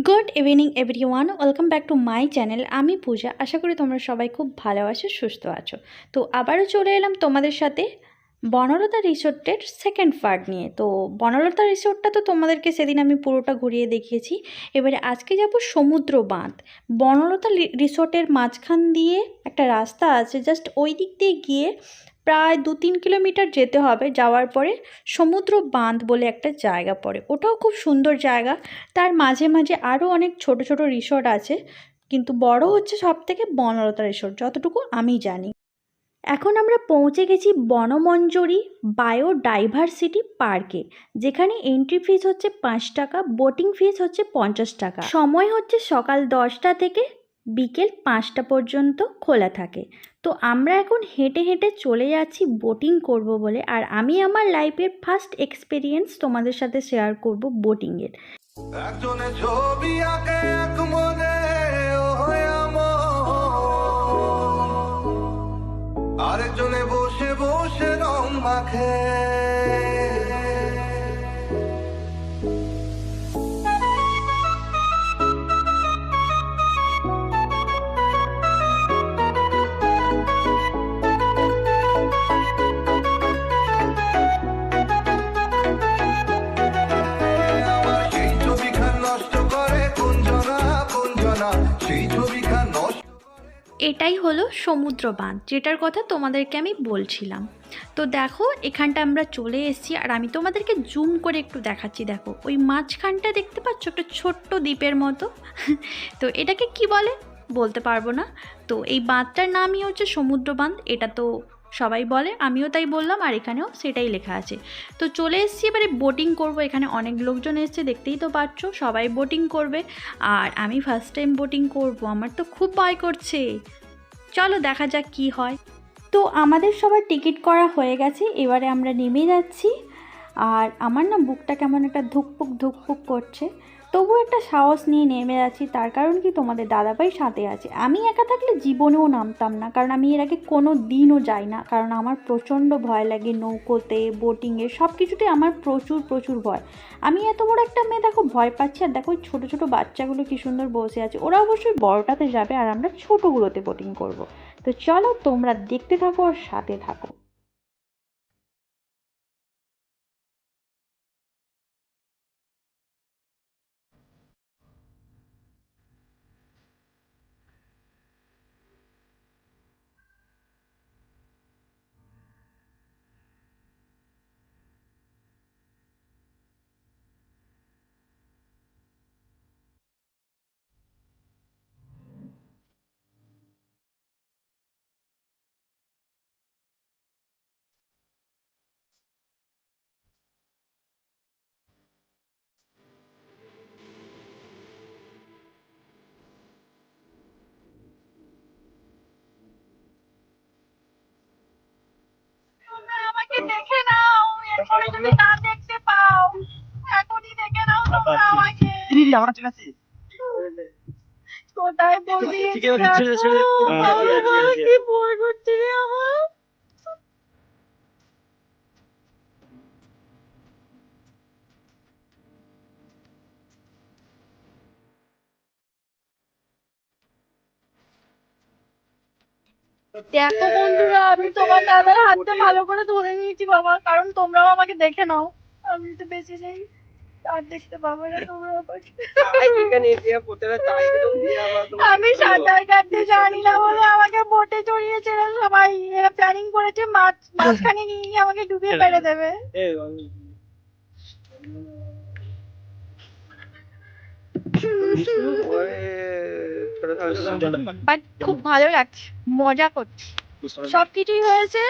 Good evening everyone, welcome back to my channel. আমি পূজা। আশা করি তোমরা সবাই খুব ভালো আছো, সুস্থ আছো। তো আবারও চলে এলাম তোমাদের সাথে বনলতা রিসোর্টের সেকেন্ড পার্ট নিয়ে। তো বনলতা রিসোর্টটা তো তোমাদেরকে সেদিন আমি পুরোটা ঘুরিয়ে দেখিয়েছি। এবারে আজকে যাব সমুদ্র বাঁধ। বনলতা রিসোর্টের মাঝখান দিয়ে একটা রাস্তা আছে, জাস্ট ওই দিক দিয়ে গিয়ে প্রায় 2-3 কিলোমিটার যেতে হবে। যাওয়ার পরে সমুদ্র বাঁধ বলে একটা জায়গা পড়ে, ওটাও খুব সুন্দর জায়গা। তার মাঝে মাঝে আরও অনেক ছোট ছোট রিসোর্ট আছে, কিন্তু বড় হচ্ছে সব থেকে বনলতা রিসোর্ট, যতটুকু আমি জানি। এখন আমরা পৌঁছে গেছি বনমঞ্জরি বায়োডাইভার্সিটি পার্কে, যেখানে এন্ট্রি ফিস হচ্ছে 5 টাকা, বোটিং ফিস হচ্ছে 50 টাকা। সময় হচ্ছে সকাল 10টা থেকে বিকেল 5টা পর্যন্ত খোলা থাকে। তো আমরা এখন হেঁটে হেঁটে চলে যাচ্ছি বোটিং করব বলে, আর আমি আমার লাইফের ফার্স্ট এক্সপিরিয়েন্স তোমাদের সাথে শেয়ার করব বোটিংয়ের। একজনে ছবি আঁকে এক মনে আরেকজনে বসে বসে রং মাখে। এটাই হলো সমুদ্র বাঁধ, যেটার কথা তোমাদেরকে আমি বলছিলাম। তো দেখো, এখানটা আমরা চলে এসেছি, আর আমি তোমাদেরকে জুম করে একটু দেখাচ্ছি। দেখো ওই মাঝখানটা দেখতে পাচ্ছ, একটা ছোট্ট দ্বীপের মতো। তো এটাকে কি বলে বলতে পারবো না। তো এই বাঁধটার নামই হচ্ছে সমুদ্র বাঁধ, এটা তো সবাই বলে, আমিও তাই বললাম, আর এখানেও সেটাই লেখা আছে। তো চলে এসেছি, এবারে বোটিং করব। এখানে অনেক লোকজন এসছে, দেখতেই তো পাচ্ছ, সবাই বোটিং করবে। আর আমি ফার্স্ট টাইম বোটিং করব, আমার তো খুব ভয় করছে। চলো দেখা যাক কি হয়। তো আমাদের সবার টিকিট করা হয়ে গেছে, এবারে আমরা নেমে যাচ্ছি। আর আমার না বুকটা কেমন একটা ধুকপুক ধুকপুক করছে, তবু একটা সাহস নিয়ে নেমে যাচ্ছি। তার কারণ কি, তোমাদের দাদাভাই সাথে আছে। আমি একা থাকলে জীবনেও নামতাম না, কারণ আমি এর আগে কোনো দিনও যাই না, কারণ আমার প্রচণ্ড ভয় লাগে নৌকোতে, বোটিংয়ে, সব কিছুতে আমার প্রচুর প্রচুর ভয়। আমি এত বড় একটা মেয়ে, দেখো ভয় পাচ্ছি। আর দেখো ওই ছোটো ছোটো বাচ্চাগুলো কি সুন্দর বসে আছে, ওরা অবশ্যই বড়টাতে যাবে আর আমরা ছোটোগুলোতে বোটিং করব। তো চলো তোমরা দেখতে থাকো আর সাথে থাকো। আমাকে দেখে নাও, এরপরে যদি না দেখতে পাও, এখনই দেখে নাও তোমরা আমাকে। কোথায় বলবি? কি ভয় করছে রে আমার। দেখো বন্ধুরা, আমি তোমার দাদার হাতটা ভালো করে ধরে নিয়েছি বাবা, কারণ তোমরাও আমাকে দেখে নাও। আমি তো বেঁচে নেই, আর দেখতে পাবো না তোমরা আমাকে। আমি সাঁতার কাটতে জানি না বলে আমাকে বোটে চড়িয়েছে এরা সবাই। এরা প্ল্যানিং করেছে মাঝখানে নিয়ে গিয়ে আমাকে ডুবিয়ে মেরে দেবে। বাট খুব ভালো লাগছে, মজা করছি, সবকিছুই হয়েছে।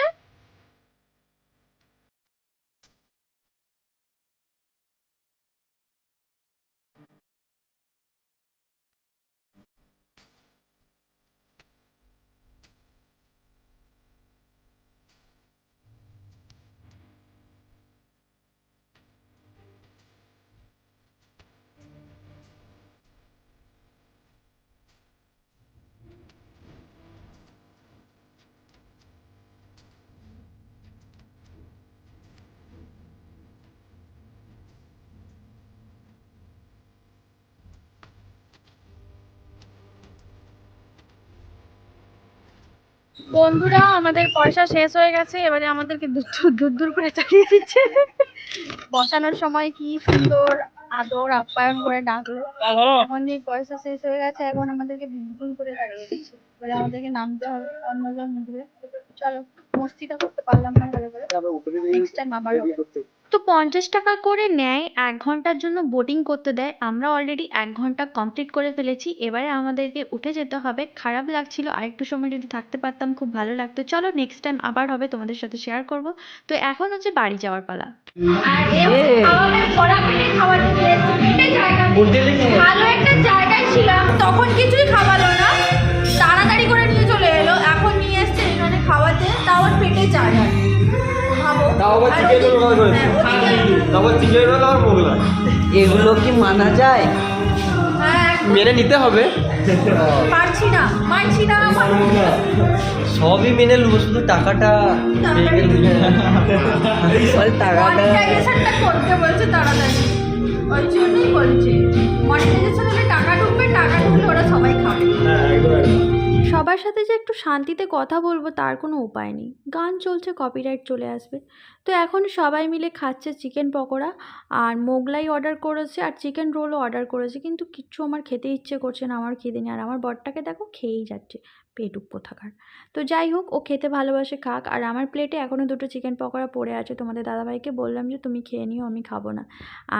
বন্ধুরা আমাদের পয়সা শেষ হয়ে গেছে, এবারে আমাদেরকে দূর দূর করে তাড়িয়ে দিচ্ছে। বসানোর সময় কি সুন্দর আদর আপ্যায়ন করে ডাকলো, এখন যে পয়সা শেষ হয়ে গেছে এখন আমাদেরকে দূর করে তাড়িয়ে দিচ্ছে। এবারে আমাদেরকে নামতে হবে, অন্যজন উঠবে। চলো, মস্তিটা করতে পারলাম না ভালো করে, নেক্সট টাইম আবার হবে। তো 50 টাকা করে নেয়, 1 ঘন্টার জন্য বোটিং করতে দেয়। আমরা অলরেডি 1 ঘন্টা কমপ্লিট করে ফেলেছি, এবারে আমাদেরকে উঠে যেতে হবে। খারাপ লাগছিল, আরেকটু সময় যদি থাকতে পারতাম খুব ভালো লাগতো। চলো নেক্সট টাইম আবার হবে, তোমাদের সাথে শেয়ার করব। তো এখন হচ্ছে বাড়ি যাওয়ার পালা। আর আমাদের পড়াপিটে খাওয়াতে দিয়েছে, পেটে জায়গা নেই। ভালো একটা জায়গায় ছিলাম, তখন কিছুই খাওয়ালো না, তাড়াতাড়ি করে নিয়ে চলে এলো। এখন নিয়ে এসছে এখানে খাওয়াতে, তাও আর পেটে জায়গা নেই। ভাবো। তাও আবার আর চিকেন রোল ওদিকে- করেছে। হ্যাঁ, ওদিকে- তাও আবার চিকেন রোল আর মোগলাই। এগুলো কি মানা যায়? হ্যাঁ, মেনে নিতে হবে। পারছি না, মানছি না, মানছি না। সবই মেনে নেবো, শুধু টাকাটা তাড়াতাড়ি বল টাকাটা মনিটাইজেশনটা করতে বলছে তাড়াতাড়ি, ওই জন্যই বলছে মনিটাইজেশন হলে টাকা ঢুকবে, টাকা ঢুকলে ওরা সবাই খাবে। হ্যাঁ একদম একদম। সবার সাথে যে একটু শান্তিতে কথা বলবো তার কোনো উপায় নেই, গান চলছে, কপিরাইট চলে আসবে। তো এখন সবাই মিলে খাচ্ছে চিকেন পকোড়া, আর মোগলাই অর্ডার করেছে, আর চিকেন রোলও অর্ডার করেছে, কিন্তু কিচ্ছু আমার খেতে ইচ্ছে করছে না, আমার খিদে নেই। আর আমার বরটাকে দেখো খেয়েই যাচ্ছে, পেটুক কোথাকার। তো যাই হোক, ও খেতে ভালোবাসে, খাক। আর আমার প্লেটে এখনও 2টো চিকেন পকোড়া পড়ে আছে, তোমাদের দাদাভাইকে বললাম যে তুমি খেয়ে নিও, আমি খাবো না।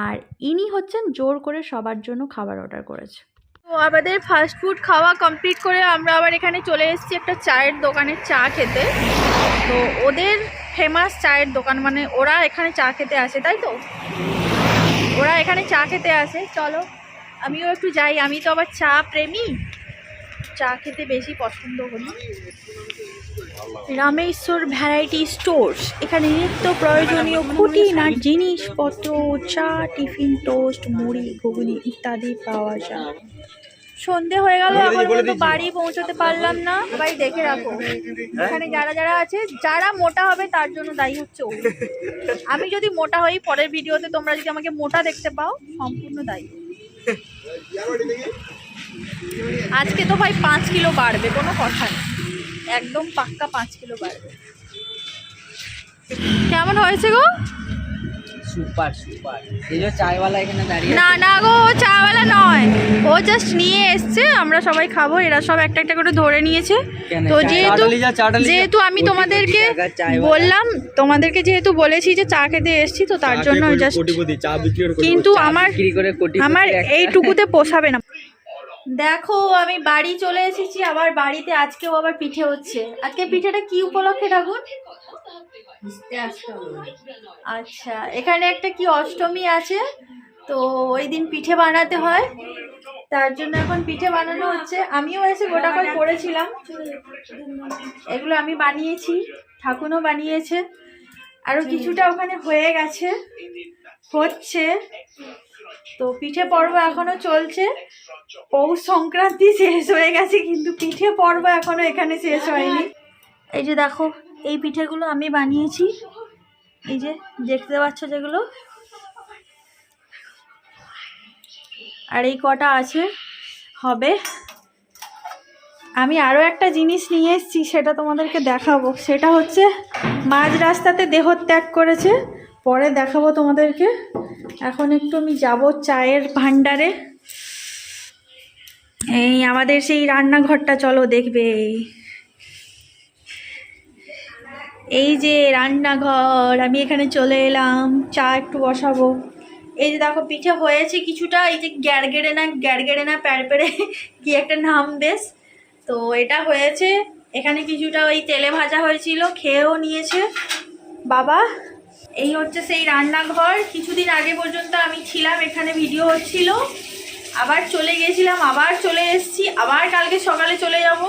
আর ইনি হচ্ছেন জোর করে সবার জন্য খাবার অর্ডার করেছে। তো আমাদের ফাস্ট ফুড খাওয়া কমপ্লিট করে আমরা আবার এখানে চলে এসেছি একটা চায়ের দোকানে চা খেতে। তো ওদের ফেমাস চায়ের দোকান, মানে ওরা এখানে চা খেতে আসে, তাই তো? ওরা এখানে চা খেতে আসে। চলো আমিও একটু যাই, আমি তো আবার চা প্রেমী, চা খেতে বেশি পছন্দ করি। রামেশ্বর ভ্যারাইটি স্টোর্স, এখানে নিত্য প্রয়োজনীয় খুঁটিনাটি জিনিসপত্র, চা, টিফিন, টোস্ট, মুড়ি, ঘুগনি ইত্যাদি পাওয়া যায়। সন্ধে হয়ে গেল, এখন পর্যন্ত বাড়ি পৌঁছতে পারলাম না। সবাই দেখে রাখো, এখানে যারা যারা আছে, যারা মোটা হবে তার জন্য দায়ী হচ্ছে ও। আমি যদি মোটা হই, পরের ভিডিওতে তোমরা যদি আমাকে মোটা দেখতে পাও, সম্পূর্ণ দায়ী। আজকে তো ভাই 5 কিলো বাড়বে, কোনো কথা নেই, একদম পাক্কা 5 কিলো বাড়বে। কেমন হয়েছে গো? Super super. এই যে চায়ওয়ালা এখানে দাঁড়িয়ে না না গো, ও চাওয়ালা নয়, ও জাস্ট নিয়ে এসছে, আমরা সবাই খাবো। এরা সব একটা একটা করে ধরে নিয়েছে। কেন? তো চাটালি যা, চাটালি যা। যেহেতু আমি তোমাদেরকে টাকার চায়ওয়ালা। বললাম, তোমাদেরকে যেহেতু বলেছি যে চা খেতে এসছি, তো তার জন্য জাস্ট, কোটিপতি চা বিক্রি করে কিন্তু চা আমার বিক্রি করে কোটিপতি আমার একটা। এইটুকুতে পোষাবে না। দেখো আমি বাড়ি চলে এসেছি, আবার বাড়িতে আজকেও আবার পিঠে হচ্ছে। আজকে পিঠেটা কি উপলক্ষে ঠাকুর? আচ্ছা, এখানে একটা কি অষ্টমী আছে, তো ওই দিন পিঠে বানাতে হয়, তার জন্য এখন পিঠে বানানো হচ্ছে। আমিও এসে গোটা করে করেছিলাম, এগুলো আমি বানিয়েছি, ঠাকুরও বানিয়েছে, আরও কিছুটা ওখানে হয়ে গেছে, হচ্ছে। তো পিঠে পর্ব এখনো চলছে। পৌষ সংক্রান্তি শেষ হয়ে গেছে, কিন্তু পিঠে পর্ব এখনো এখানে শেষ হয়নি। এই যে দেখো, এই পিঠেগুলো আমি বানিয়েছি, এই যে দেখতে পাচ্ছ যেগুলো, আর এই কটা আছে, হবে। আমি আরও একটা জিনিস নিয়ে এসেছি, সেটা তোমাদেরকে দেখাবো। সেটা হচ্ছে মাঝ রাস্তাতে দেহত্যাগ করেছে, পরে দেখাবো তোমাদেরকে। এখন একটু আমি যাব চায়ের ভান্ডারে, এই আমাদের সেই রান্নাঘরটা, চলো দেখবে। এই যে রান্নাঘর, আমি এখানে চলে এলাম, চা একটু বসাবো। এই যে দেখো পিঠে হয়েছে কিছুটা, এই যে গ্যারগেড়ে না প্যারপেড়ে কি একটা নাম বেশ, তো এটা হয়েছে। এখানে কিছুটা ওই তেলে ভাজা হয়েছিল, খেয়েও নিয়েছে বাবা। এই হচ্ছে সেই রান্নাঘর। কিছুদিন আগে পর্যন্ত আমি ছিলাম এখানে, ভিডিও হচ্ছিল, আবার চলে গেছিলাম, আবার চলে এসেছি, আবার কালকে সকালে চলে যাব।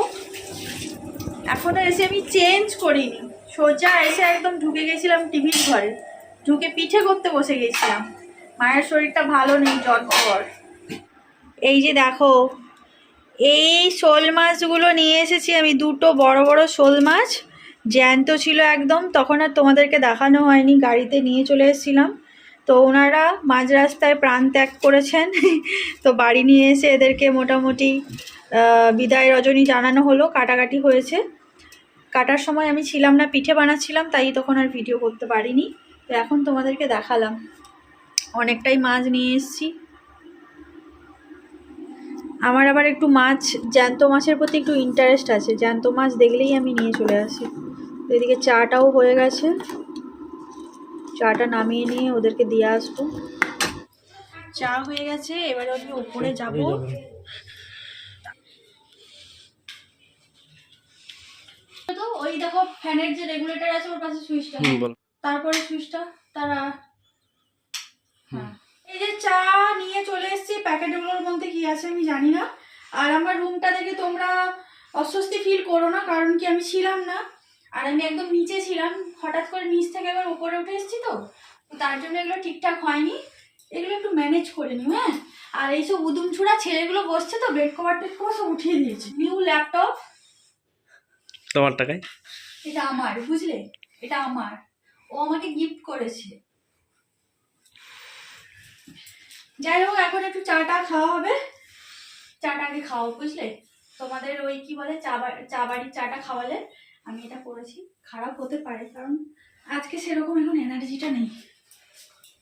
এখনো এসে আমি চেঞ্জ করিনি, সোজা এসে একদম ঢুকে গেছিলাম টিভির ঘরে, ঢুকে পিঠে করতে বসে গেছিলাম। মায়ের শরীরটা ভালো নেই, জ্বর। এই যে দেখো, এই শোল মাছগুলো নিয়ে এসেছি আমি, 2টো বড় বড় শোল মাছ, জ্যান্ত ছিল একদম, তখন আর তোমাদেরকে দেখানো হয়নি, গাড়িতে নিয়ে চলে এসেছিলাম। তো ওনারা মাঝ রাস্তায় প্রাণ ত্যাগ করেছেন, তো বাড়ি নিয়ে এসে এদেরকে মোটামুটি বিদায় রজনী জানানো হলো, কাটাকাটি হয়েছে। কাটার সময় আমি ছিলাম না, পিঠে বানাচ্ছিলাম, তাই তখন আর ভিডিও করতে পারিনি। তো এখন তোমাদেরকে দেখালাম। অনেকটাই মাছ নিয়ে এসেছি। আমার আবার একটু মাছ, জ্যান্ত মাছের প্রতি একটু ইন্টারেস্ট আছে, জ্যান্ত মাছ দেখলেই আমি নিয়ে চলে আসি। তো এদিকে চাটাও হয়ে গেছে, চাটা নামিয়ে নিয়ে ওদেরকে দিয়ে আসবো। চা হয়ে গেছে, এবারে আমি উপরে যাব। তো ওই দেখো ফ্যানের যে রেগুলেটর আছে ওর পাশে সুইচটা, তারপরে সুইচটা তারা। হ্যাঁ, এই যে চা নিয়ে চলে এসেছি, প্যাকেটগুলোর মধ্যে কি আছে আমি জানি না। আর আমার রুমটা দেখে তোমরা অস্বস্তি ফিল করো না, কারণ কি আমি ছিলাম না, আর আমি একদম নিচে ছিলাম। হঠাৎ করে নিচ থেকে আবার উপরে উঠে এসেছি, তো তার জন্য এগুলো ঠিকঠাক হয়নি। এগুলো একটু ম্যানেজ করে নিও, হ্যাঁ। আর এইসব উদুমছুড়া ছেলেগুলো বসছে তো, বেড কভার টেড কভার সব উঠিয়ে দিয়েছে। নিউ ল্যাপটপ তোমার টাকায়। এটা আমার, বুঝলে, এটা আমার, ও আমাকে গিফট করেছে। যাই হোক, এখন একটু চাটা খাওয়া হবে। চাটা আগে খাওয়া, বুঝলে, তোমাদের ওই কি বলে চা বাড়ির চাটা খাওয়ালে। আমি এটা করেছি, খারাপ হতে পারে কারণ আজকে সেরকম এখন এনার্জিটা নেই।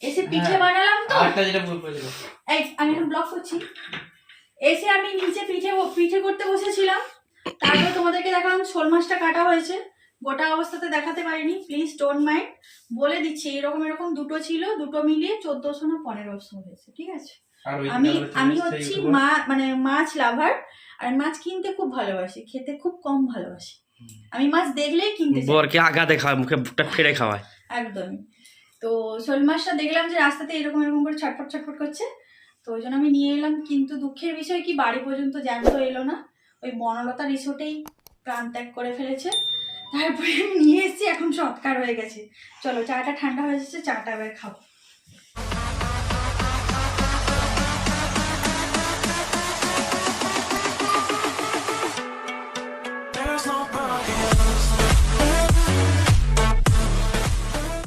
এসে পিঠে বানালাম তো, এই আমি এখন ব্লগ করছি। এসে আমি নিচে পিঠে করতে বসেছিলাম, তারপর তোমাদেরকে দেখালাম শোল মাছটা কাটা হয়েছে। গোটা অবস্থাতে দেখাতে পারিনি, প্লিজ ডোন্ট মাইন্ড। বলে দিচ্ছি, এরকম দুটো ছিল, দুটো মিলিয়ে 1400 না 1500 হয়েছে, ঠিক আছে। আমি হচ্ছি মাছ লাভার, আর মাছ কিনতে খুব ভালোবাসি, খেতে খুব কম ভালোবাসি। আমি মাছ দেখলেই কিনতে চাই। বরকে আগাতে খাওয়ায়, মুখে বুকটা ফেড়ে খাওয়ায় একদমই। তো শোল মাছটা দেখলাম যে রাস্তাতে এরকম করে ছটফট করছে, তো ওই জন্য আমি নিয়ে এলাম। কিন্তু দুঃখের বিষয় কি, বাড়ি পর্যন্ত জ্যান্ত এলো না, ওই বনলতা রিসোর্টেই প্রাণ ত্যাগ করে ফেলেছে। তারপরে আমি নিয়ে এসেছি, এখন সৎকার হয়ে গেছে। চলো, চাটা ঠান্ডা হয়ে যাচ্ছে, চাটা এবার খাবো।